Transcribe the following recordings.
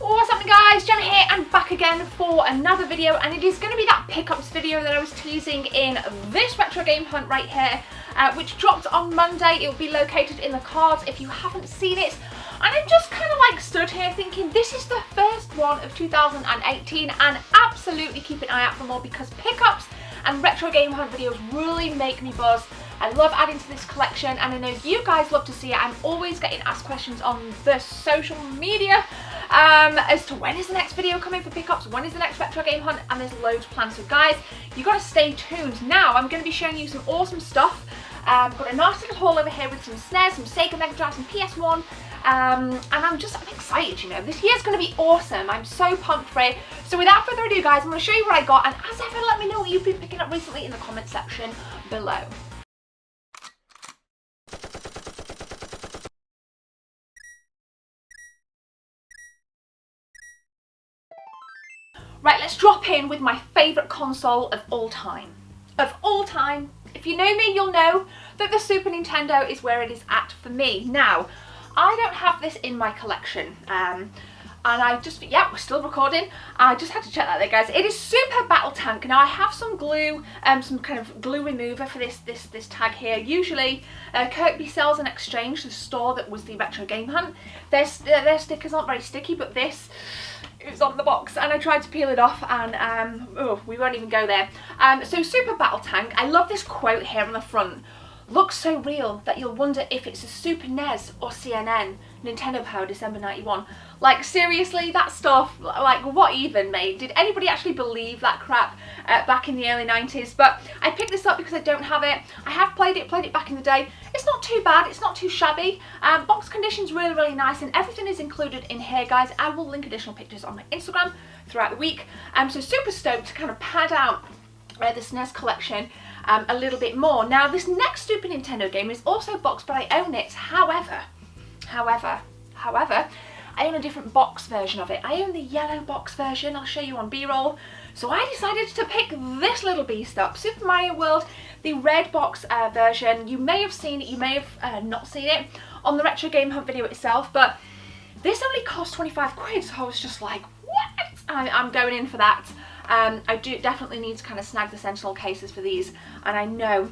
What's up guys, Gemma here and back again for another video, and it is going to be that pickups video that I was teasing in this retro game hunt right here, which dropped on Monday. It will be located in the cards if you haven't seen it. And I'm just kind of like stood here thinking this is the first one of 2018, and absolutely keep an eye out for more because pickups and retro game hunt videos really make me buzz. I love adding to this collection and I know you guys love to see it. I'm always getting asked questions on the social media as to when is the next video coming for pickups, when is the next retro game hunt, and there's loads planned. So guys, you got to stay tuned. Now I'm going to be showing you some awesome stuff. Got a nice little haul over here with some SNES, some Sega Mega Drive, some PS1, and I'm excited, you know. This year's going to be awesome. I'm so pumped for it. So without further ado guys, I'm going to show you what I got, and as ever, let me know what you've been picking up recently in the comment section below. Right, let's drop in with my favourite console of all time. Of all time. If you know me, you'll know that the Super Nintendo is where it is at for me. Now, I don't have this in my collection. And I just, yeah, we're still recording. I just had to check that there, guys. It is Super Battle Tank. Now, I have some glue, some kind of glue remover for this tag here. Usually, Kirkby sells and Exchange, the store that was the Retro Game Hunt. Their stickers aren't very sticky, but this is on the box, and I tried to peel it off, and oh, we won't even go there. So Super Battle Tank. I love this quote here on the front. Looks so real that you'll wonder if it's a Super NES or CNN. Nintendo Power, December 91. Like, seriously, that stuff, like, what even, mate? Did anybody actually believe that crap back in the early 90s? But I picked this up because I don't have it. I have played it back in the day. It's not too bad, it's not too shabby. Box condition's really, really nice, and everything is included in here, guys. I will link additional pictures on my Instagram throughout the week. So super stoked to kind of pad out the SNES collection a little bit more. Now, this next Super Nintendo game is also boxed, but I own it. However, I own a different box version of it. I own the yellow box version. I'll show you on B-roll. So I decided to pick this little beast up, Super Mario World, the red box version. You may have seen it, you may have not seen it on the Retro Game Hunt video itself, but this only cost 25 quid, so I was just like, what? I'm going in for that. I do definitely need to kind of snag the Sentinel cases for these, and I know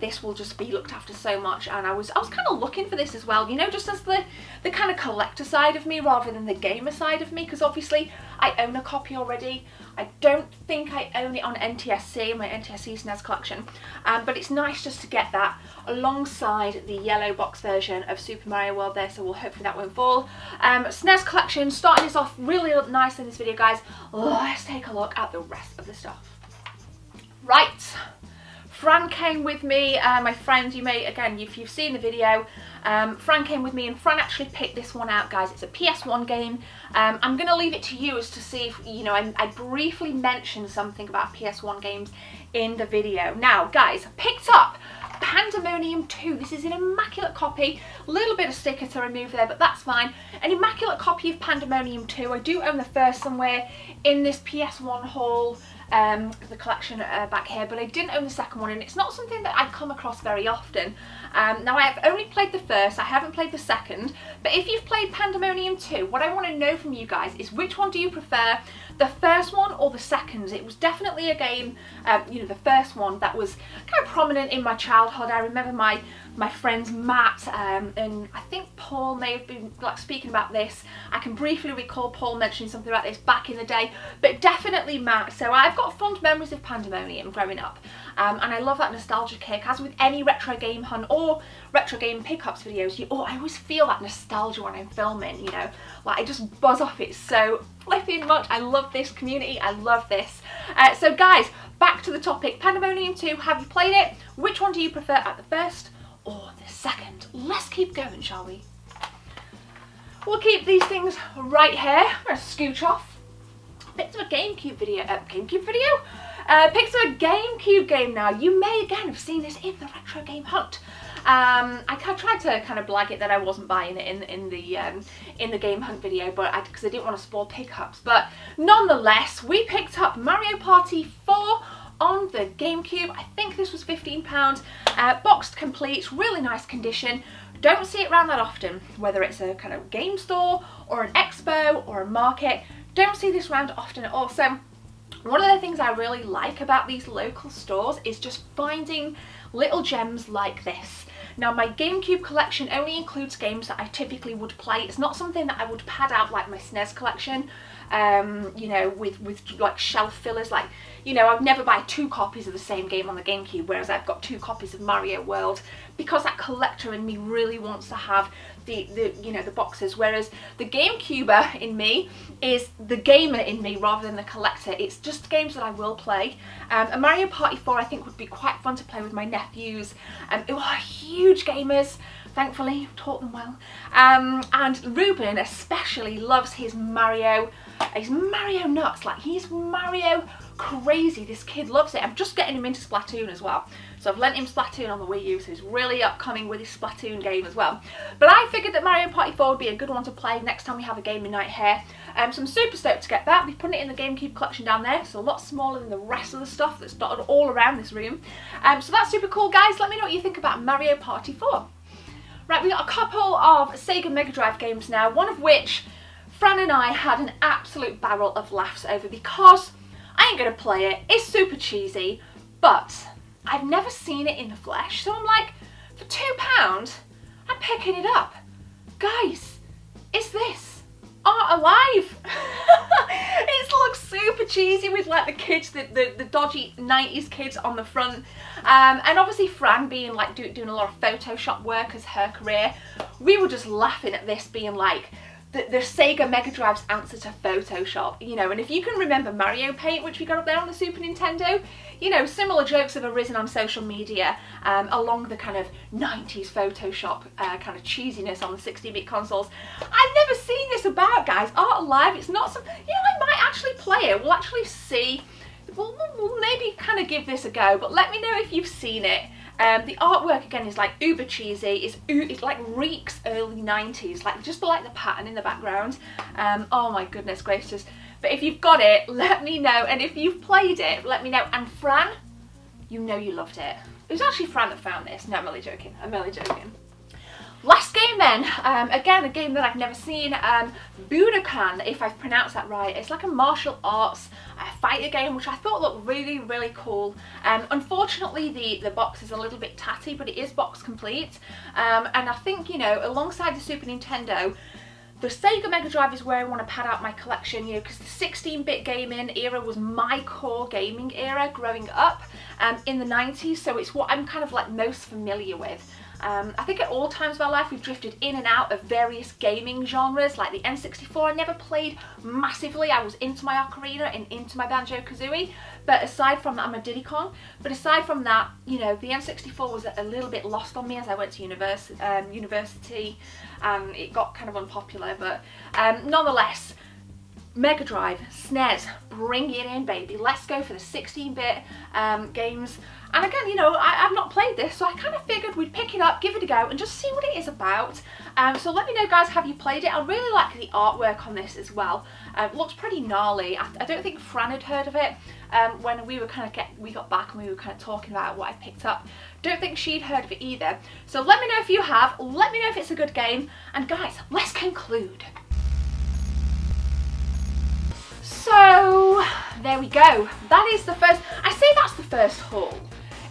this will just be looked after so much. And I was kind of looking for this as well, you know, just as the kind of collector side of me rather than the gamer side of me, because obviously I own a copy already. I don't think I own it on NTSC, my NTSC SNES collection, but it's nice just to get that alongside the yellow box version of Super Mario World there, so hopefully that won't fall. SNES collection, starting this off really nice in this video, guys. Let's take a look at the rest of the stuff. Right. Fran came with me, my friend, you may, again, if you've seen the video, Fran came with me, and Fran actually picked this one out, guys. It's a PS1 game. I'm going to leave it to you as to see if, you know, I briefly mentioned something about PS1 games in the video. Now, guys, I picked up Pandemonium 2. This is an immaculate copy. A little bit of sticker to remove there, but that's fine. An immaculate copy of Pandemonium 2. I do own the first somewhere in this PS1 haul, the collection back here, but I didn't own the second one, and it's not something that I come across very often. Now, I have only played the first, I haven't played the second, but if you've played Pandemonium 2, what I want to know from you guys is which one do you prefer, the first one or the second? It was definitely a game, you know, the first one that was kind of prominent in my childhood. I remember my friends Matt and I think Paul may have been like speaking about this. I can briefly recall Paul mentioning something about this back in the day, but definitely Matt. So I've got fond memories of Pandemonium growing up, and I love that nostalgia kick. As with any retro game hunt or retro game pickups videos, I always feel that nostalgia when I'm filming, you know, like I just buzz off it so flipping much. I love this community, I love this. So guys, back to the topic. Pandemonium 2, have you played it? Which one do you prefer, at the first or the second? Let's keep going, shall we? We'll keep these things right here. I'm going to scooch off. Picked up a GameCube video. Picked up a GameCube game now. You may again have seen this in the Retro Game Hunt. I tried to kind of blag it that I wasn't buying it in the Game Hunt video, but because I didn't want to spoil pickups. But nonetheless, we picked up Mario Party 4 on the GameCube. I think this was £15. Boxed complete, really nice condition. Don't see it around that often, whether it's a kind of game store or an expo or a market. Don't see this around often at all. So one of the things I really like about these local stores is just finding little gems like this. Now, my GameCube collection only includes games that I typically would play. It's not something that I would pad out like my SNES collection, you know, with like shelf fillers. Like, you know, I'd never buy 2 copies of the same game on the GameCube, whereas I've got 2 copies of Mario World, because that collector in me really wants to have the you know, the boxes, whereas the GameCuber in me is the gamer in me rather than the collector. It's just games that I will play. And Mario Party 4 I think would be quite fun to play with my nephews, who are huge gamers. Thankfully, taught them well. And Ruben especially loves his Mario. He's Mario nuts. Like, he's Mario crazy. This kid loves it. I'm just getting him into Splatoon as well. So I've lent him Splatoon on the Wii U, so he's really upcoming with his Splatoon game as well. But I figured that Mario Party 4 would be a good one to play next time we have a gaming night here. So I'm super stoked to get that. We're putting it in the GameCube collection down there, so a lot smaller than the rest of the stuff that's dotted all around this room. So that's super cool, guys. Let me know what you think about Mario Party 4. Right, we've got a couple of Sega Mega Drive games now, one of which Fran and I had an absolute barrel of laughs over because I ain't going to play it. It's super cheesy, but I've never seen it in the flesh, so I'm like, for £2, I'm picking it up. Guys, it's this. Art Alive. It looks super cheesy with like the kids, the dodgy 90s kids on the front. And obviously Fran being like doing a lot of Photoshop work as her career, we were just laughing at this being like the Sega Mega Drive's answer to Photoshop, you know. And if you can remember Mario Paint, which we got up there on the Super Nintendo, you know, similar jokes have arisen on social media along the kind of 90s Photoshop kind of cheesiness on the 16-bit consoles. I've never seen this about, guys. Art Alive, it's not some, you know, I might actually play it. We'll actually see. We'll maybe kind of give this a go, but let me know if you've seen it. The artwork again is like uber cheesy. It's like reeks early 90s, like just like the pattern in the background. Oh my goodness gracious. But if you've got it, let me know, and if you've played it, let me know. And Fran, you know you loved it. It was actually Fran that found this. No, I'm only joking. I'm only joking. Last game then, again a game that I've never seen, Budokan, if I've pronounced that right. It's like a martial arts fighter game, which I thought looked really, really cool. Unfortunately the box is a little bit tatty, but it is box complete. And I think, you know, alongside the Super Nintendo, the Sega Mega Drive is where I want to pad out my collection, you know, because the 16-bit gaming era was my core gaming era growing up in the 90s, so it's what I'm kind of like most familiar with. I think at all times of our life we've drifted in and out of various gaming genres, like the N64 I never played massively. I was into my Ocarina and into my Banjo-Kazooie, but aside from that, I'm a Diddy Kong, but aside from that, you know, the N64 was a little bit lost on me as I went to university, and it got kind of unpopular, but nonetheless, Mega Drive, SNES, bring it in, baby. Let's go for the 16-bit games. And again, you know, I've not played this, so I kind of figured we'd pick it up, give it a go, and just see what it is about. So let me know, guys, have you played it? I really like the artwork on this as well. It looks pretty gnarly. I don't think Fran had heard of it when we were we got back and we were kind of talking about what I picked up. Don't think she'd heard of it either. So let me know if you have. Let me know if it's a good game. And guys, let's conclude. So there we go. That is the first, I say that's the first haul.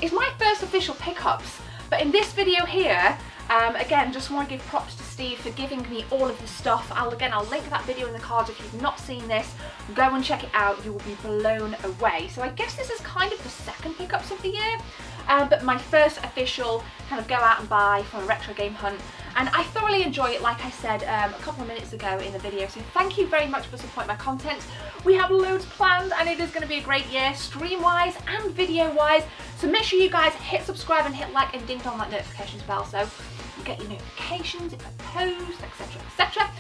It's my first official pickups, but in this video here, again, just want to give props to Steve for giving me all of the stuff. I'll link that video in the cards if you've not seen this. Go and check it out, you will be blown away. So I guess this is kind of the second pickups of the year, but my first official kind of go out and buy from a retro game hunt. And I thoroughly enjoy it, like I said a couple of minutes ago in the video, so thank you very much for supporting my content. We have loads planned and it is going to be a great year, stream-wise and video-wise, so make sure you guys hit subscribe and hit like and ding dong that notifications bell so you get your notifications if I post, etc, etc.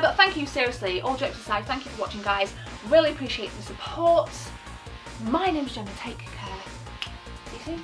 But thank you, seriously, all jokes aside, thank you for watching, guys. Really appreciate the support. My name's Gemma, take care. See you soon.